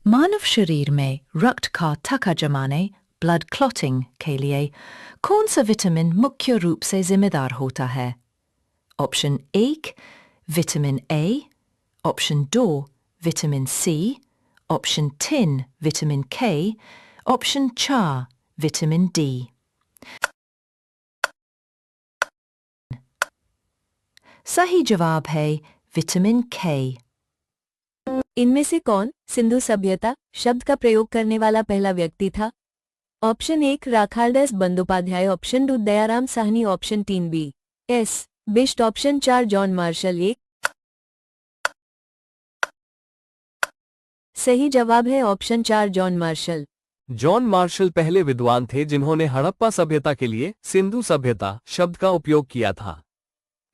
मानव शरीर में रक्त का थक्का जमाने ब्लड क्लॉटिंग के लिए कौन सा विटामिन मुख्य रूप से जिम्मेदार होता है? Option 1 vitamin A, option 2 vitamin C, option 3 vitamin K, option 4 vitamin D. सही जवाब है विटामिन के। इनमें से कौन सिंधु सभ्यता शब्द का प्रयोग करने वाला पहला व्यक्ति था? Option 1 Rakhaldas Bandyopadhyay, option 2 Dayaram Sahni, option 3 B S Bisht, option 4 John Marshall. एक सही जवाब है option 4 John Marshall. John Marshall पहले विद्वान थे जिन्होंने हड़प्पा सभ्यता के लिए सिंधु सभ्यता शब्द का उपयोग किया था।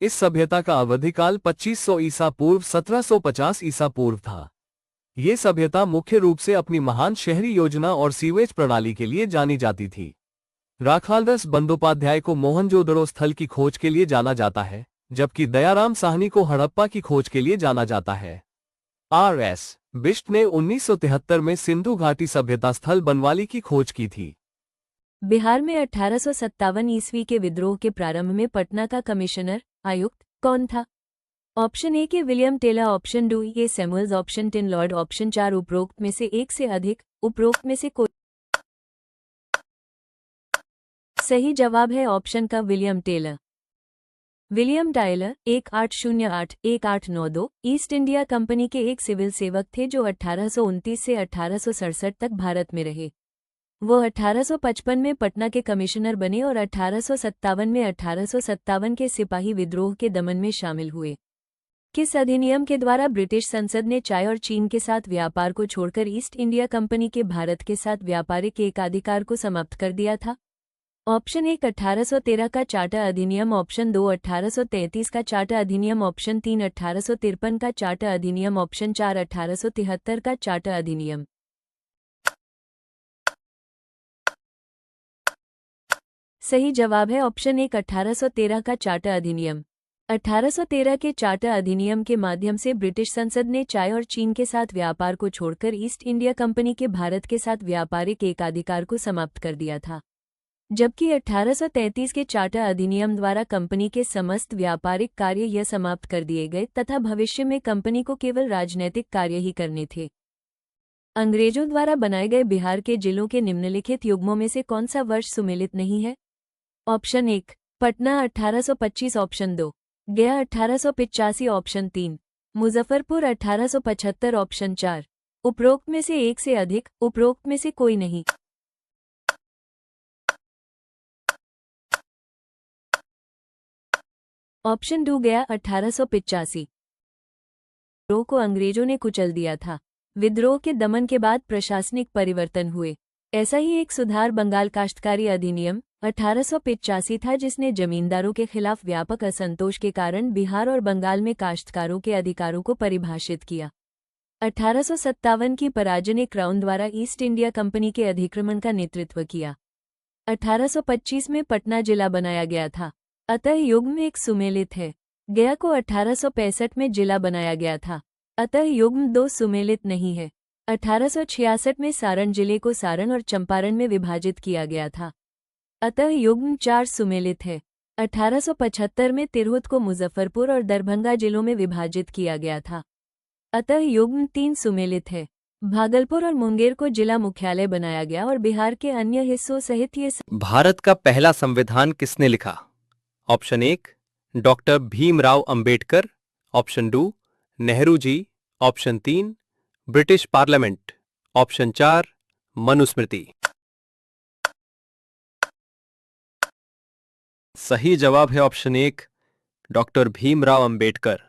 इस सभ्यता का अवधिकाल 2500 ईसा पूर्व 1750 ईसा पूर्व था। ये सभ्यता मुख्य रूप से अपनी महान शहरी योजना और सीवेज प्रणाली के लिए जानी जाती थी। राखालदास बंदोपाध्याय को मोहनजोदड़ो स्थल की खोज के लिए जाना जाता है, जबकि दयाराम साहनी को हड़प्पा की खोज के लिए जाना जाता है। आर.एस. बिष्ट ने 1973 में सिंधु घाटी सभ्यता स्थल बनवाली की खोज की थी। बिहार में 1857 ईस्वी के विद्रोह के प्रारंभ में पटना का कमिश्नर आयुक्त कौन था? ऑप्शन ए के विलियम टेलर, ऑप्शन 2 ए सैमुअल्स, ऑप्शन 3 लॉर्ड, ऑप्शन 4 उपरोक्त में से एक से अधिक, उपरोक्त में से कोई। सही जवाब है ऑप्शन का William Taylor. William Tyler 1808-1892 East India Company के एक सिविल सेवक थे जो 1829 से 1867 तक भारत में रहे। वो 1855 में पटना के कमिश्नर बने और 1857 में 1857 के सिपाही विद्रोह के दमन में शामिल हुए। किस अधिनियम के द्वारा ब्रिटिश संसद ने चाय और चीन के साथ व्यापार को छोड़कर ईस्ट इंडिया कंपनी के भारत के साथ व्यापारिक एकाधिकार को समाप्त कर दिया था? ऑप्शन 1 1813 का चार्टर अधिनियम, ऑप्शन 2 1833 का चार्टर अधिनियम, ऑप्शन 3 1853 का चार्टर अधिनियम, ऑप्शन 4 1873 का चार्टर अधिनियम। सही जवाब है ऑप्शन 1 1813 का चार्टर अधिनियम। 1813 के चार्टर अधिनियम के माध्यम से ब्रिटिश संसद ने चाय और चीन के साथ व्यापार को छोड़कर ईस्ट इंडिया कंपनी के भारत के साथ व्यापारिक एकाधिकार को समाप्त कर दिया था, जबकि 1833 के चार्टर अधिनियम द्वारा कंपनी के समस्त व्यापारिक कार्य यह समाप्त कर दिए गए तथा भविष्य में कंपनी को केवल राजनैतिक कार्य ही करने थे। अंग्रेजों द्वारा बनाए गए बिहार के जिलों के निम्नलिखित युग्मों में से कौन सा वर्ष सुमेलित नहीं है? ऑप्शन 1 पटना 1825, ऑप्शन 2 गया 1885, ऑप्शन 3 मुजफ्फरपुर 1875, ऑप्शन 4 उपरोक्त में से एक से अधिक, उपरोक्त में से कोई नहीं। ऑप्शन 2 गया 1885। विद्रोह को अंग्रेजों ने कुचल दिया था। विद्रोह के दमन के बाद प्रशासनिक परिवर्तन हुए। ऐसा ही एक सुधार बंगाल काश्तकारी अधिनियम 1885 था, जिसने जमींदारों के खिलाफ व्यापक असंतोष के कारण बिहार और बंगाल में काश्तकारों के अधिकारों को परिभाषित किया। 1857 की पराजय ने क्राउन द्वारा ईस्ट इंडिया कंपनी के अधिक्रमण का नेतृत्व किया। 1825 में पटना जिला बनाया गया था, अतः युग्म एक सुमेलित है। गया को 1865 में जिला बनाया गया था, अतः युग्म 2 सुमेलित नहीं है। 1866 में सारण जिले को सारण और चंपारण में विभाजित किया गया था, अतः युग्म 4 सुमेलित है। 1875 में तिरहुत को मुजफ्फरपुर और दरभंगा जिलों में विभाजित किया गया था, अतः युग्म 3 सुमेलित है। भागलपुर और मुंगेर को जिला मुख्यालय बनाया गया और बिहार के अन्य हिस्सों सहित ये भारत का पहला संविधान किसने लिखा? Option 1 doctor Bhimrao Ambedkar, option 2 Nehru ji, option 3 British parliament, option 4 Manusmriti. सही जवाब है ऑप्शन 1 डॉक्टर भीमराव अंबेडकर।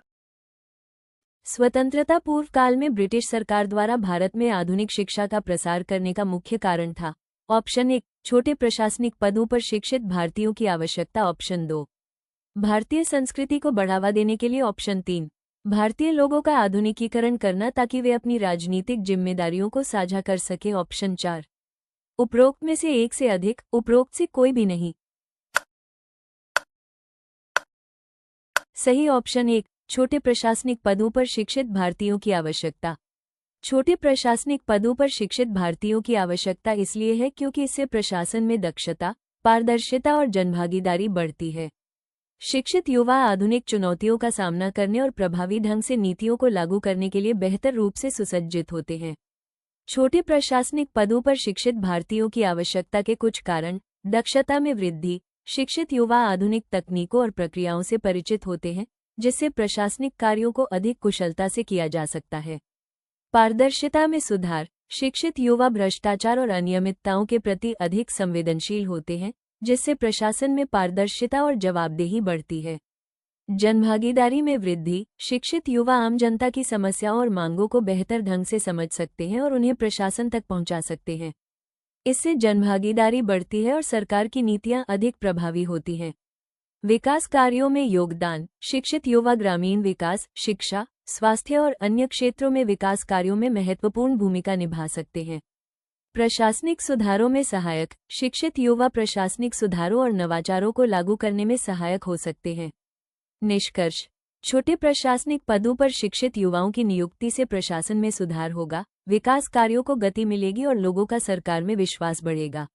स्वतंत्रता पूर्व काल में ब्रिटिश सरकार द्वारा भारत में आधुनिक शिक्षा का प्रसार करने का मुख्य कारण था। ऑप्शन 1 छोटे प्रशासनिक पदों पर शिक्षित भारतीयों की आवश्यकता, ऑप्शन 2 भारतीय संस्कृति को बढ़ावा देने के लिए, ऑप्शन 3 भारतीय लोगों का आधुनिकीकरण करना ताकि वे अपनी राजनीतिक जिम्मेदारियों को साझा कर सके, ऑप्शन 4 उपरोक्त में से एक से अधिक, उपरोक्त से कोई भी नहीं। सही ऑप्शन 1 छोटे प्रशासनिक पदों पर शिक्षित भारतीयों की आवश्यकता। छोटे प्रशासनिक पदों पर शिक्षित भारतीयों की आवश्यकता इसलिए है क्योंकि इससे प्रशासन में दक्षता, पारदर्शिता और जनभागीदारी बढ़ती है। शिक्षित युवा आधुनिक चुनौतियों का सामना करने और प्रभावी ढंग से नीतियों को लागू करने के लिए बेहतर रूप से सुसज्जित होते हैं। छोटे प्रशासनिक पदों पर शिक्षित भारतीयों की आवश्यकता के कुछ कारण: दक्षता में वृद्धि। शिक्षित युवा आधुनिक तकनीकों और प्रक्रियाओं से परिचित होते हैं, जिससे प्रशासनिक कार्यों को अधिक कुशलता से किया जा सकता है। पारदर्शिता में सुधार। शिक्षित युवा भ्रष्टाचार और अनियमितताओं के प्रति अधिक संवेदनशील होते हैं, जिससे प्रशासन में पारदर्शिता और जवाबदेही बढ़ती है। जनभागीदारी में वृद्धि। शिक्षित युवा आम जनता की समस्याओं और मांगों को बेहतर ढंग से समझ सकते हैं और उन्हें प्रशासन तक पहुंचा सकते हैं। इससे जनभागीदारी बढ़ती है और सरकार की नीतियां अधिक प्रभावी होती हैं। विकास कार्यों में योगदान। शिक्षित युवा ग्रामीण विकास, शिक्षा, स्वास्थ्य और अन्य क्षेत्रों में विकास कार्यों में महत्वपूर्ण भूमिका निभा सकते हैं। प्रशासनिक सुधारों में सहायक। शिक्षित युवा प्रशासनिक सुधारों और नवाचारों को लागू करने में सहायक हो सकते हैं। निष्कर्ष: छोटे प्रशासनिक पदों पर शिक्षित युवाओं की नियुक्ति से प्रशासन में सुधार होगा, विकास कार्यों को गति मिलेगी और लोगों का सरकार में विश्वास बढ़ेगा।